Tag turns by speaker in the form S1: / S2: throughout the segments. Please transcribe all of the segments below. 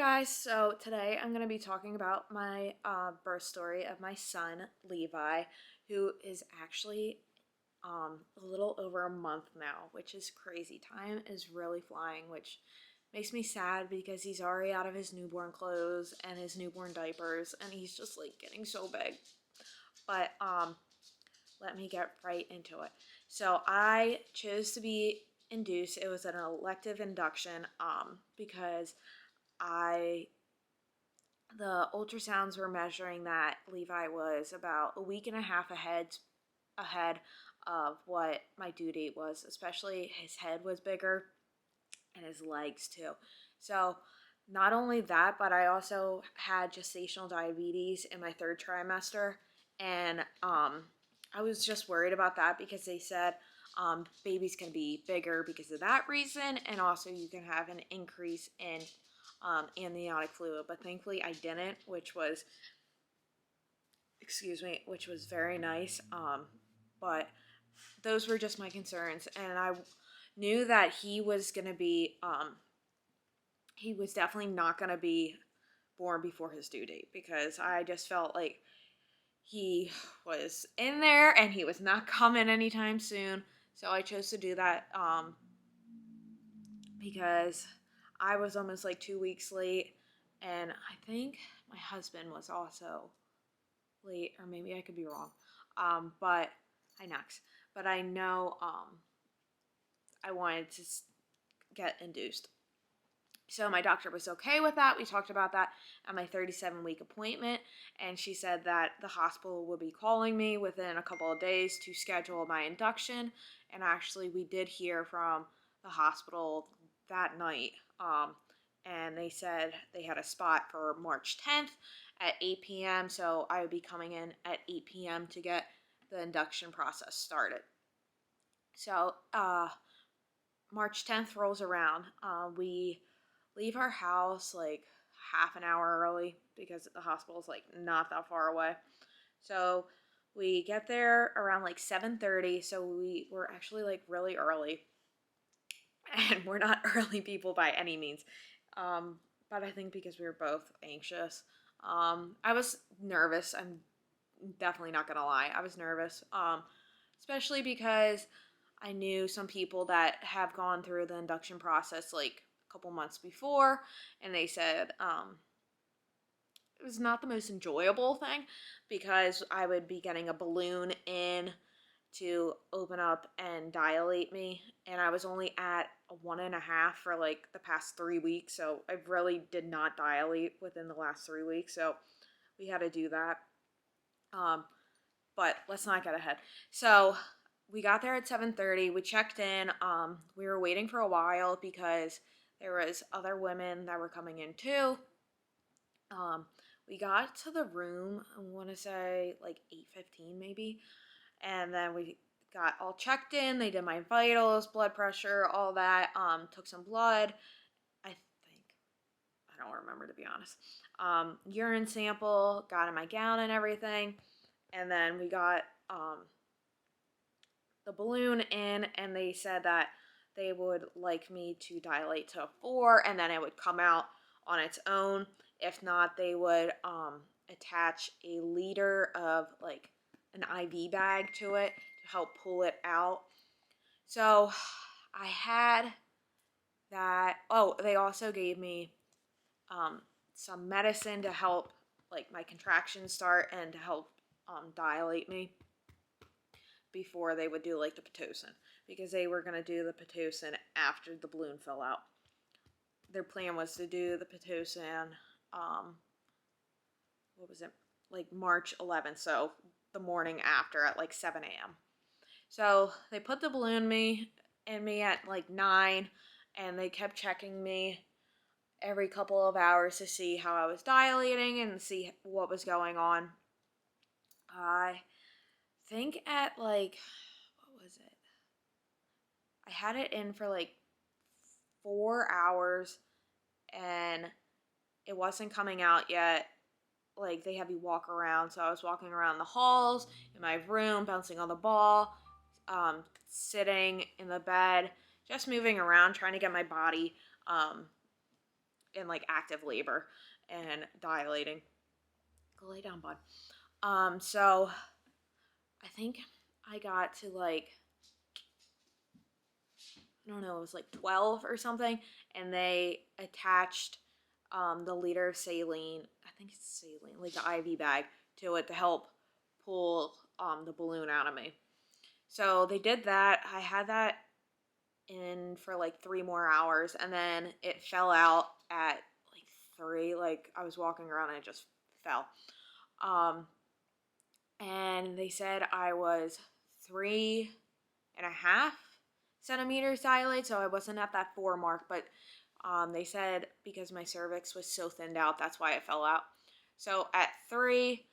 S1: guys, so today I'm going to be talking about my birth story of my son, Levi, who is actually a little over a month now, which is crazy. Time is really flying, which makes me sad because he's already out of his newborn clothes and his newborn diapers, and he's just like getting so big. But let me get right into it. So I chose to be induced. It was an elective induction because I the ultrasounds were measuring that Levi was about a week and a half ahead of what my due date was, especially his head was bigger and his legs too. So not only that, but I also had gestational diabetes in my third trimester, and I was just worried about that because they said babies can be bigger because of that reason, and also you can have an increase in amniotic fluid. But thankfully I didn't, which was very nice. But those were just my concerns, and I knew that he was definitely not gonna be born before his due date because I just felt like he was in there and he was not coming anytime soon. So I chose to do that because I was almost like 2 weeks late, and I think my husband was also late, or maybe I could be wrong. But hi Knox. But I know I wanted to get induced. So my doctor was okay with that. We talked about that at my 37-week appointment, and she said that the hospital would be calling me within a couple of days to schedule my induction. And actually, we did hear from the hospital that night, and they said they had a spot for March 10th at 8 p.m. So I would be coming in at 8 p.m. to get the induction process started. So March 10th rolls around. We leave our house like half an hour early because the hospital is like not that far away. So we get there around like 7:30. So we were actually like really early, and we're not early people by any means. But I think because we were both anxious. I was nervous. I'm definitely not gonna lie. I was nervous. Especially because I knew some people that have gone through the induction process like a couple months before, and they said it was not the most enjoyable thing because I would be getting a balloon in to open up and dilate me, and I was only at a 1.5 for like the past 3 weeks, so I really did not dilate within the last 3 weeks, so we had to do that. But let's not get ahead. So we got there at 7:30. We checked in. We were waiting for a while because there was other women that were coming in too. We got to the room, I want to say like 8:15 maybe, and then we got all checked in. They did my vitals, blood pressure, all that. Took some blood. I think I don't remember, to be honest. Urine sample, got in my gown and everything, and then we got the balloon in, and they said that they would like me to dilate to a 4, and then it would come out on its own. If not, they would attach a liter of like an IV bag to it to help pull it out. So I had that. Oh, they also gave me some medicine to help like my contractions start and to help dilate me before they would do like the Pitocin, because they were going to do the Pitocin after the balloon fell out. Their plan was to do the Pitocin, what was it, like March 11th, so the morning after at like 7 a.m. So they put the balloon in me at like 9, and they kept checking me every couple of hours to see how I was dilating and see what was going on. I think at like, what was it? I had it in for like 4 hours, and it wasn't coming out yet. Like, they have you walk around, so I was walking around the halls in my room, bouncing on the ball, sitting in the bed, just moving around, trying to get my body in like active labor and dilating. Go lay down, bud. So I think I got to like, I don't know, it was like 12 or something, and they attached the liter of saline, I think it's saline, like the IV bag, to it to help pull the balloon out of me. So they did that. I had that in for like 3 more hours, and then it fell out at like 3. Like I was walking around and it just fell. And they said I was 3.5 centimeters dilated, so I wasn't at that 4 mark, but they said because my cervix was so thinned out, that's why it fell out. So at 3,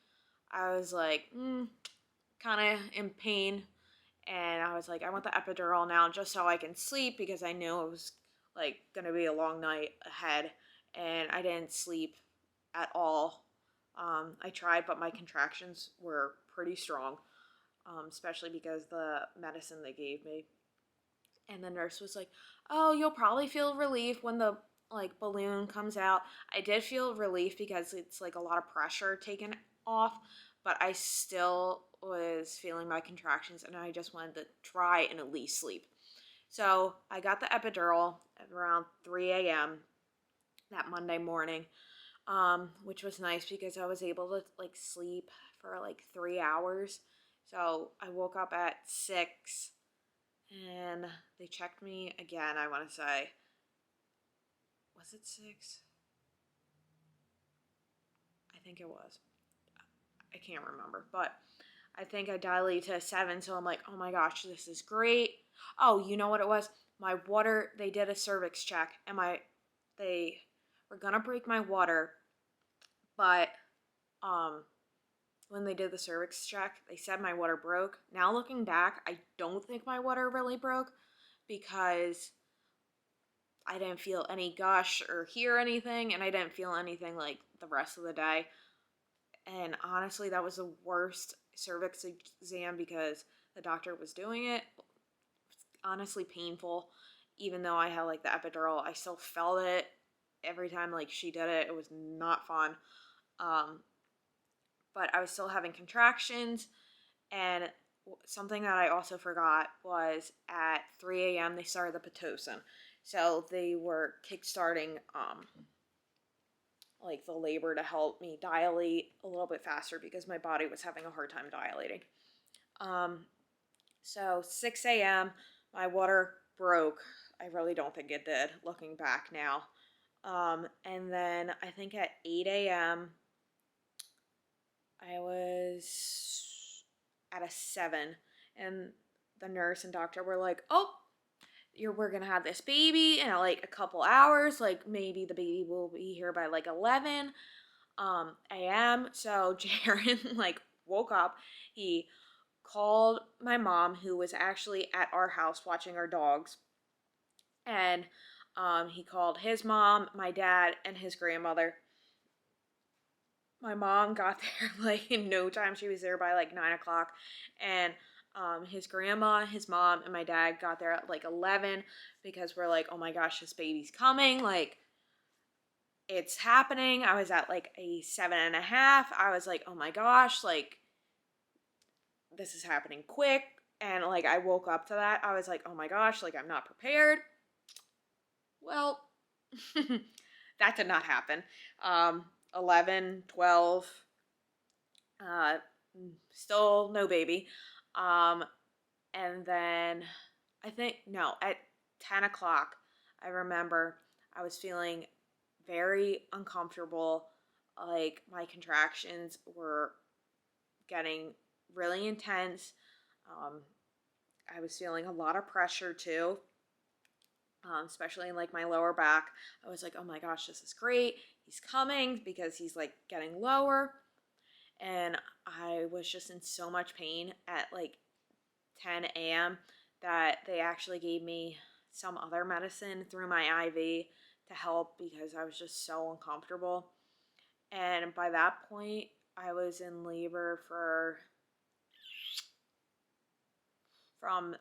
S1: I was like, kind of in pain, and I was like, I want the epidural now just so I can sleep, because I knew it was like gonna be a long night ahead, and I didn't sleep at all. I tried, but my contractions were pretty strong, especially because the medicine they gave me. And the nurse was like, "Oh, you'll probably feel relief when the like balloon comes out." I did feel relief because it's like a lot of pressure taken off, but I still was feeling my contractions, and I just wanted to try and at least sleep. So I got the epidural at around 3 a.m. that Monday morning, which was nice because I was able to like sleep for like 3 hours. So I woke up at 6, and they checked me again. I want to say, was it 6? I think it was. I can't remember, but I think I dilated to 7. So I'm like, oh my gosh, this is great. Oh, you know what it was? My water. They did a cervix check, and they were gonna break my water, but when they did the cervix check, they said my water broke. Now looking back, I don't think my water really broke, because I didn't feel any gush or hear anything, and I didn't feel anything like the rest of the day. And honestly, that was the worst cervix exam because the doctor was doing it. Honestly, painful. Even though I had like the epidural, I still felt it every time like she did it. It was not fun. But I was still having contractions, and something that I also forgot was at 3 a.m. they started the Pitocin. So they were kickstarting like the labor to help me dilate a little bit faster because my body was having a hard time dilating. So 6 a.m. my water broke. I really don't think it did, looking back now. And then I think at 8 a.m. I was at a 7, and the nurse and doctor were like, "Oh, we're gonna have this baby in like a couple hours. Like maybe the baby will be here by like 11 a.m." So Jaron like woke up. He called my mom, who was actually at our house watching our dogs, and he called his mom, my dad, and his grandmother. My mom got there like in no time. She was there by like 9 o'clock, and his grandma, his mom, and my dad got there at like 11, because we're like, oh my gosh, this baby's coming, like it's happening. I was at like a 7.5. I was like, oh my gosh, like this is happening quick. And like I woke up to that. I was like, oh my gosh, like I'm not prepared. Well, that did not happen. 11, 12, still no baby. And then I think, no, at 10 o'clock, I remember I was feeling very uncomfortable. Like my contractions were getting really intense. I was feeling a lot of pressure too, especially in like my lower back. I was like, oh my gosh, this is great. He's coming, because he's like getting lower. And I was just in so much pain at like 10 a.m. that they actually gave me some other medicine through my IV to help, because I was just so uncomfortable. And by that point, I was in labor from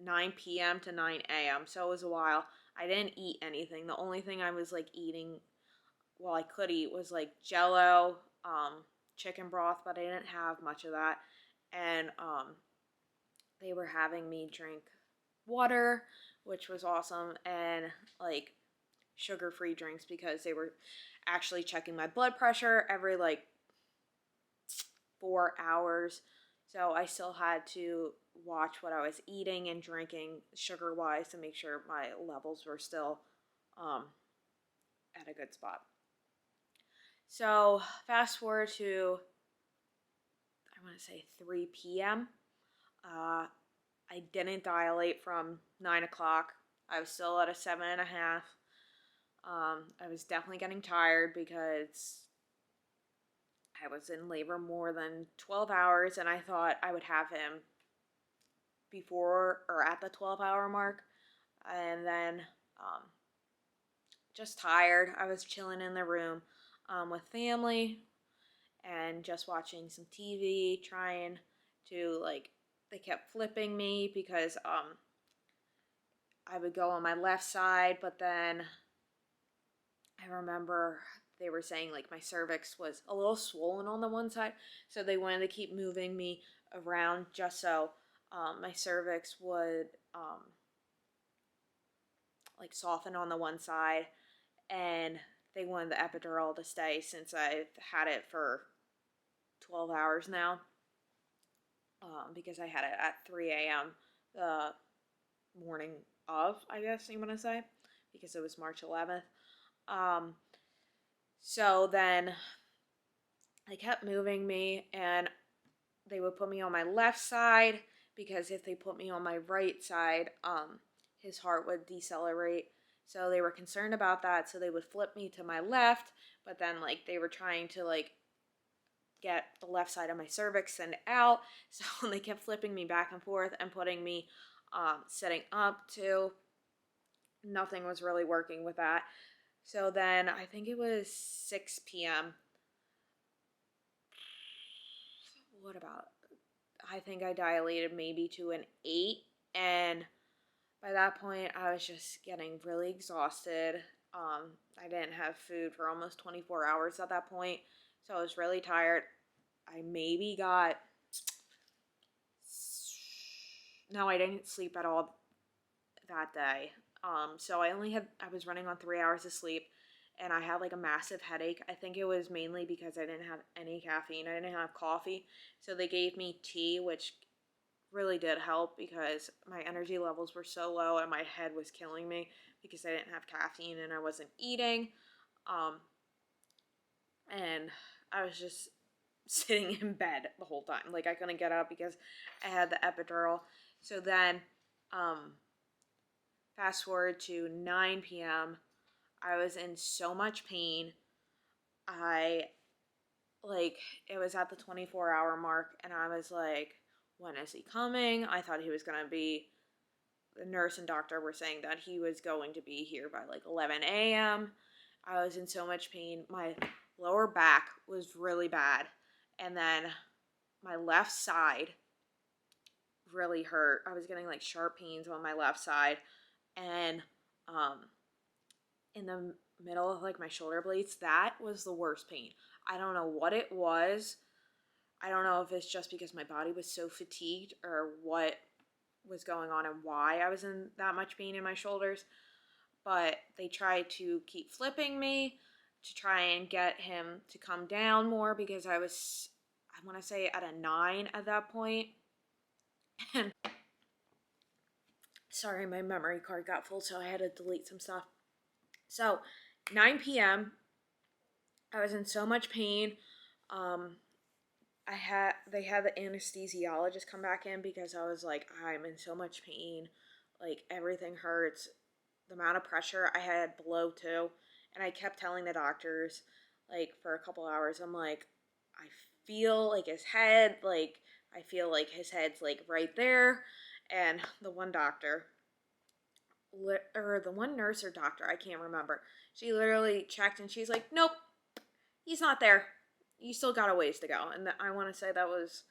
S1: 9 p.m. to 9 a.m. So it was a while. I didn't eat anything. The only thing I was like eating well, I could eat was like Jello, chicken broth, but I didn't have much of that. And they were having me drink water, which was awesome, and like sugar-free drinks because they were actually checking my blood pressure every like 4 hours. So I still had to watch what I was eating and drinking sugar wise to make sure my levels were still um, at a good spot. So fast forward to, I want to say 3 p.m. I didn't dilate from 9 o'clock. I was still at a 7.5. I was definitely getting tired because I was in labor more than 12 hours, and I thought I would have him before or at the 12-hour mark. And then just tired. I was chilling in the room with family and just watching some TV, trying to, like, they kept flipping me because I would go on my left side, but then I remember they were saying like my cervix was a little swollen on the one side, so they wanted to keep moving me around just so my cervix would like soften on the one side, and they wanted the epidural to stay since I've had it for 12 hours now, because I had it at 3 a.m. the morning of, I guess you want to say, because it was March 11th. So then they kept moving me, and they would put me on my left side because if they put me on my right side, his heart would decelerate. So they were concerned about that, so they would flip me to my left, but then like they were trying to like get the left side of my cervix sent out, so they kept flipping me back and forth and putting me sitting up too. Nothing was really working with that. So then I think it was 6 p.m. What about? I think I dilated maybe to an 8, and by that point I was just getting really exhausted. I didn't have food for almost 24 hours at that point, so I was really tired. I maybe got, no, I didn't sleep at all that day. So I was running on 3 hours of sleep, and I had like a massive headache. I think it was mainly because I didn't have any caffeine. I didn't have coffee. So they gave me tea, which really did help because my energy levels were so low and my head was killing me because I didn't have caffeine and I wasn't eating. And I was just sitting in bed the whole time. Like I couldn't get up because I had the epidural. So then, fast forward to 9 p.m. I was in so much pain. It was at the 24-hour mark, and I was like, when is he coming? I thought he was going to be, the nurse and doctor were saying that he was going to be here by like 11 a.m. I was in so much pain. My lower back was really bad, and then my left side really hurt. I was getting like sharp pains on my left side, and in the middle of like my shoulder blades, that was the worst pain. I don't know what it was. I don't know if it's just because my body was so fatigued or what was going on and why I was in that much pain in my shoulders. But they tried to keep flipping me to try and get him to come down more because I want to say at a 9 at that point. And sorry, my memory card got full, so I had to delete some stuff. So 9 p.m. I was in so much pain. They had the anesthesiologist come back in because I was like, I'm in so much pain, like everything hurts. The amount of pressure I had below too, and I kept telling the doctors, like for a couple hours, I'm like, I feel like his head, like I feel like his head's like right there, and the one doctor, or the one nurse or doctor, I can't remember. She literally checked and she's like, nope, he's not there. You still got a ways to go. And I want to say that was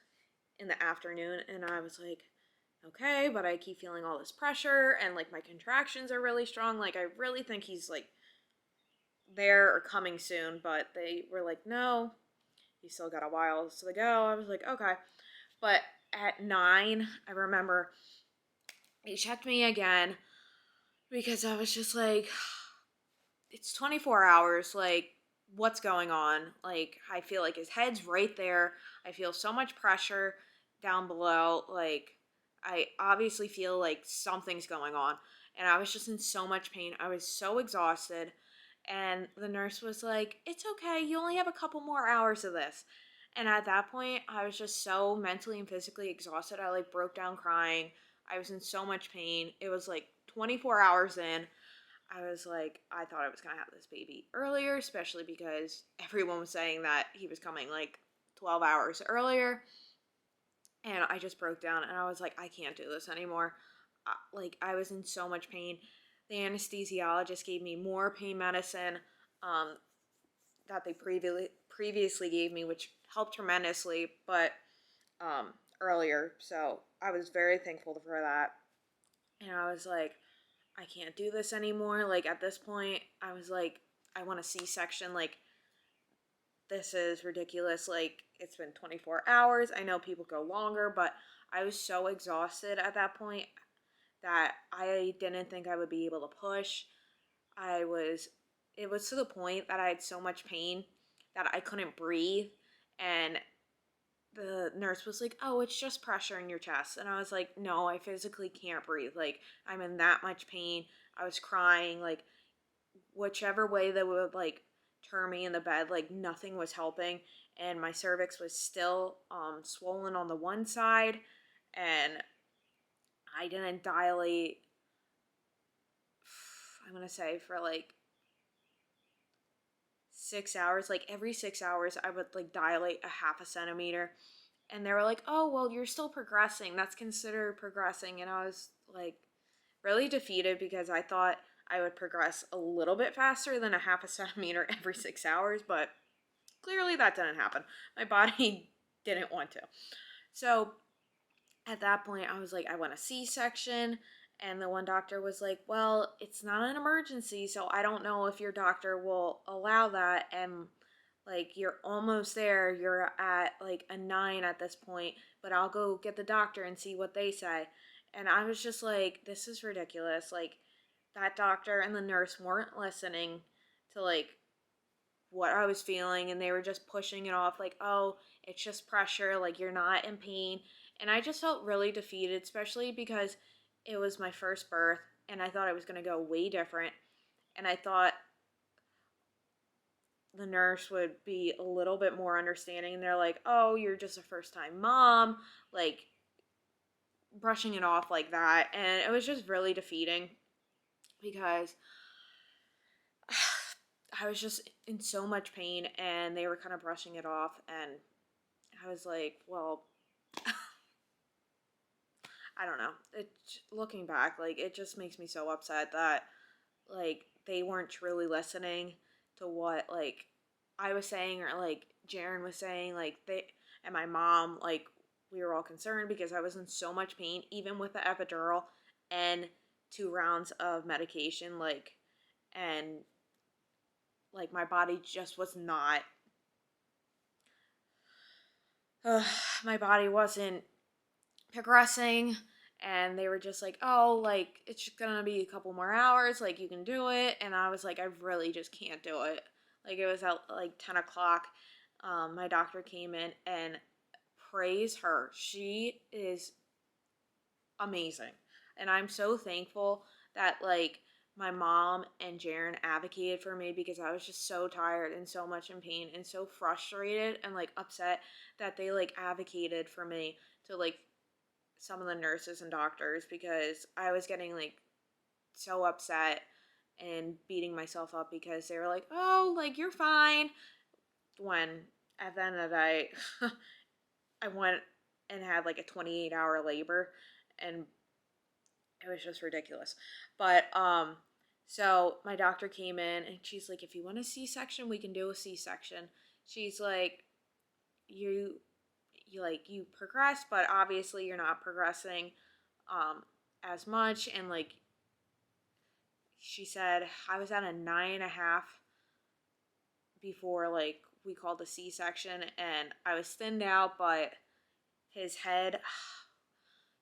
S1: in the afternoon, and I was like, okay, but I keep feeling all this pressure, and like my contractions are really strong. Like I really think he's like there or coming soon, but they were like, no, you still got a while to go. I was like, okay. But at 9, I remember he checked me again because I was just like, it's 24 hours. Like, what's going on? Like, I feel like his head's right there. I feel so much pressure down below. Like, I obviously feel like something's going on. And I was just in so much pain. I was so exhausted. And the nurse was like, it's okay. You only have a couple more hours of this. And at that point, I was just so mentally and physically exhausted. I like broke down crying. I was in so much pain. It was like 24 hours in. I was like, I thought I was going to have this baby earlier, especially because everyone was saying that he was coming like 12 hours earlier. And I just broke down and I was like, I can't do this anymore. Like, I was in so much pain. The anesthesiologist gave me more pain medicine um, that they previously gave me, which helped tremendously, but earlier. So I was very thankful for that. And I was like, I can't do this anymore. Like, at this point, I was like, I want a C-section. Like, this is ridiculous. Like, it's been 24 hours. I know people go longer, but I was so exhausted at that point that I didn't think I would be able to push. It was to the point that I had so much pain that I couldn't breathe. And the nurse was like, oh, it's just pressure in your chest. And I was like, no, I physically can't breathe. Like, I'm in that much pain. I was crying. Like, whichever way they would, like, turn me in the bed, like, nothing was helping. And my cervix was still swollen on the one side. And I didn't dilate, I'm going to say, for, like, 6 hours. Like, every 6 hours, I would, like, dilate a half a centimeter. And they were like, oh, well, you're still progressing. That's considered progressing. And I was, like, really defeated because I thought I would progress a little bit faster than a half a centimeter every 6 hours. But clearly that didn't happen. My body didn't want to. So at that point, I was like, I want a C-section. And the one doctor was like, well, it's not an emergency, so I don't know if your doctor will allow that. And like, you're almost there. You're at like a 9 at this point, but I'll go get the doctor and see what they say. And I was just like, this is ridiculous. Like, that doctor and the nurse weren't listening to like what I was feeling, and they were just pushing it off like, oh, it's just pressure, like, you're not in pain. And I just felt really defeated, especially because it was my first birth and I thought it was going to go way different. And I thought the nurse would be a little bit more understanding, and they're like, oh, you're just a first time mom, like, brushing it off like that. And it was just really defeating because I was just in so much pain and they were kind of brushing it off. And I was like, well, I don't know. It, looking back, like, it just makes me so upset that, like, they weren't truly listening to what, like, I was saying, or like Jaren was saying. Like, they and my mom, like, we were all concerned because I was in so much pain, even with the epidural and 2 rounds of medication. Like, and like, my body just was not. My body wasn't progressing, and they were just like, oh, like, it's just gonna be a couple more hours, like, you can do it. And I was like, I really just can't do it. Like, it was at like 10 o'clock. My doctor came in, and praise her, she is amazing. And I'm so thankful that, like, my mom and Jaren advocated for me because I was just so tired and so much in pain and so frustrated and like upset that they like advocated for me to like some of the nurses and doctors, because I was getting like so upset and beating myself up because they were like, oh, like, you're fine. When at the end of the day, I went and had like a 28-hour labor, and it was just ridiculous. But so my doctor came in and she's like, if you want a C-section, we can do a C-section. She's like, you you progress, but obviously you're not progressing as much. And like, she said I was at a 9.5 before like we called a C-section, and I was thinned out, but his head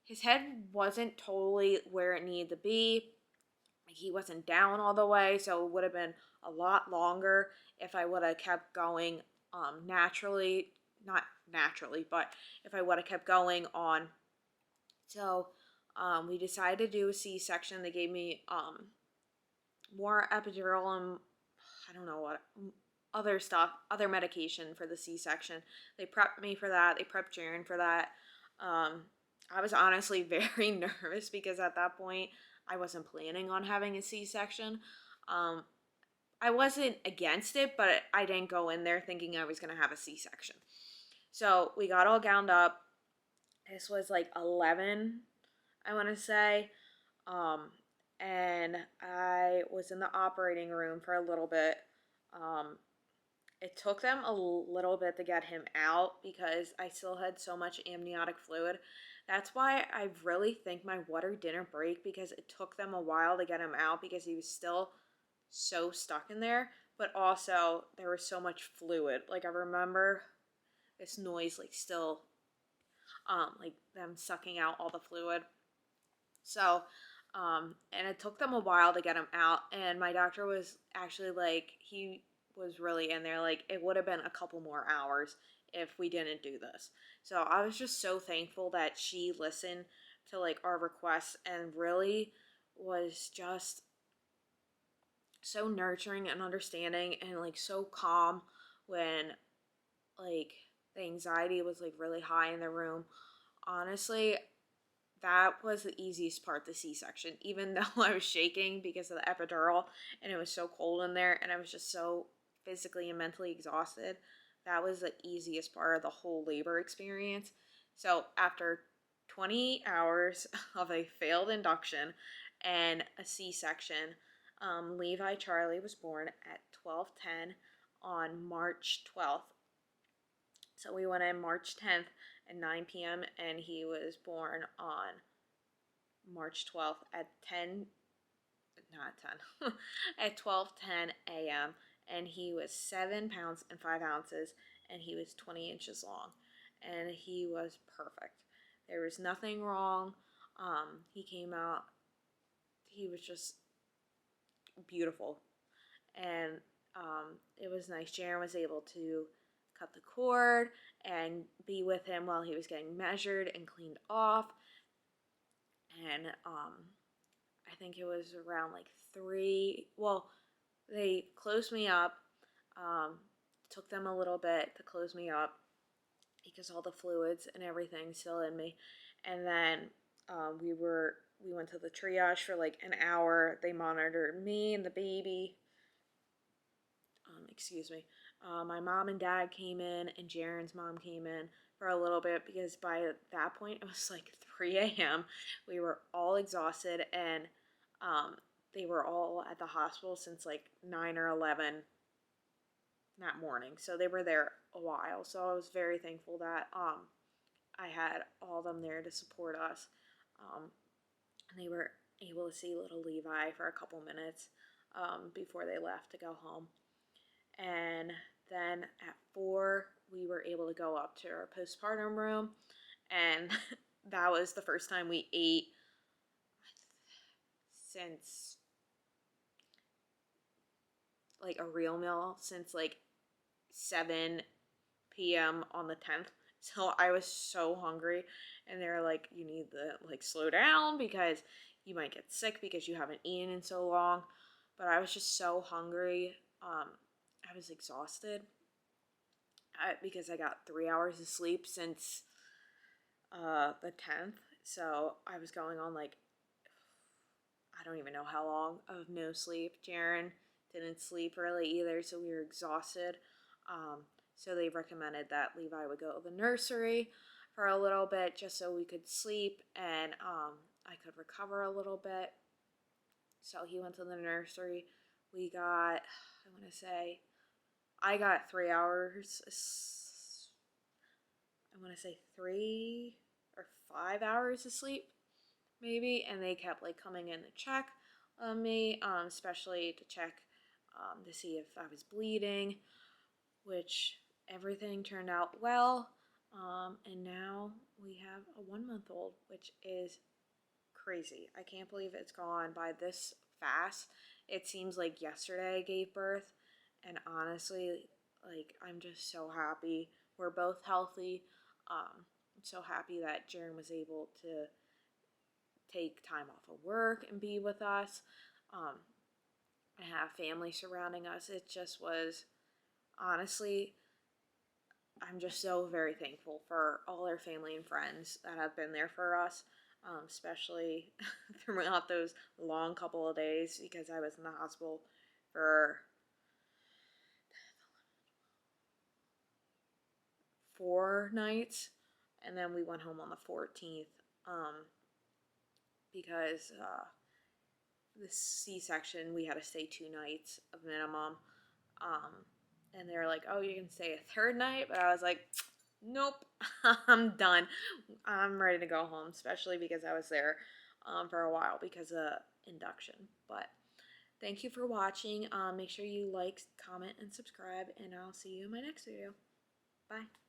S1: his head wasn't totally where it needed to be. He wasn't down all the way, so it would have been a lot longer if I would have kept going naturally, not naturally, but if I would have kept going on. So we decided to do a C-section. They gave me more epidural and I don't know what other stuff, other medication for the C-section. They prepped me for that. They prepped Jaren for that. I was honestly very nervous because at that point I wasn't planning on having a C-section. I wasn't against it, but I didn't go in there thinking I was going to have a C-section. So we got all gowned up. This was like 11, I want to say. And I was in the operating room for a little bit. It took them a little bit to get him out because I still had so much amniotic fluid. That's why I really think my water didn't break, because it took them a while to get him out because he was still so stuck in there. But also there was so much fluid. Like I remember this noise like still like them sucking out all the fluid. So and it took them a while to get him out, and my doctor was actually like, he was really in there like it would have been a couple more hours if we didn't do this. So I was just so thankful that she listened to like our requests and really was just so nurturing and understanding and like so calm when like the anxiety was like really high in the room. Honestly, that was the easiest part, the C-section, even though I was shaking because of the epidural and it was so cold in there and I was just so physically and mentally exhausted. That was the easiest part of the whole labor experience. So after 20 hours of a failed induction and a C-section, Levi Charlie was born at 12:10 on March 12th. So we went in March 10th at 9 p.m. and he was born on March 12th at 10, not 10, at 12:10 a.m. and he was 7 pounds and 5 ounces and he was 20 inches long and he was perfect. There was nothing wrong. He came out, he was just beautiful, and it was nice. Jaren was able to cut the cord and be with him while he was getting measured and cleaned off. And I think it was around like 3. Well, they closed me up. Took them a little bit to close me up because all the fluids and everything still in me. And then we went to the triage for like an hour. They monitored me and the baby. Excuse me. My mom and dad came in, and Jaren's mom came in for a little bit because by that point it was like 3 a.m. We were all exhausted, and they were all at the hospital since like 9 or 11 that morning. So they were there a while. So I was very thankful that I had all of them there to support us. And they were able to see little Levi for a couple minutes before they left to go home. And then at 4, we were able to go up to our postpartum room, and that was the first time we ate since like a real meal since like 7 p.m. on the 10th. So I was so hungry, and they were like, you need to like slow down because you might get sick because you haven't eaten in so long. But I was just so hungry. I was exhausted because I got 3 hours of sleep since the 10th. So I was going on like, I don't even know how long of no sleep. Jaren didn't sleep really either, so we were exhausted. So they recommended that Levi would go to the nursery for a little bit just so we could sleep and I could recover a little bit. So he went to the nursery. We got, I got 3 hours. I want to say 3 or 5 hours of sleep, maybe. And they kept like coming in to check on me, especially to check to see if I was bleeding. which everything turned out well. And now we have a 1 month old, which is crazy. I can't believe it's gone by this fast. It seems like yesterday I gave birth, and honestly, like, I'm just so happy. We're both healthy. I'm so happy that Jaren was able to take time off of work and be with us. Um, and have family surrounding us. It just was, honestly, I'm just so very thankful for all our family and friends that have been there for us, especially throughout those long couple of days because I was in the hospital for 4 nights, and then we went home on the 14th because the C-section we had to stay 2 nights of minimum. Um, and they were like, "Oh, you can stay a third night," but I was like, "Nope, I'm done. I'm ready to go home," especially because I was there for a while because of induction. But thank you for watching. Make sure you like, comment, and subscribe, and I'll see you in my next video. Bye.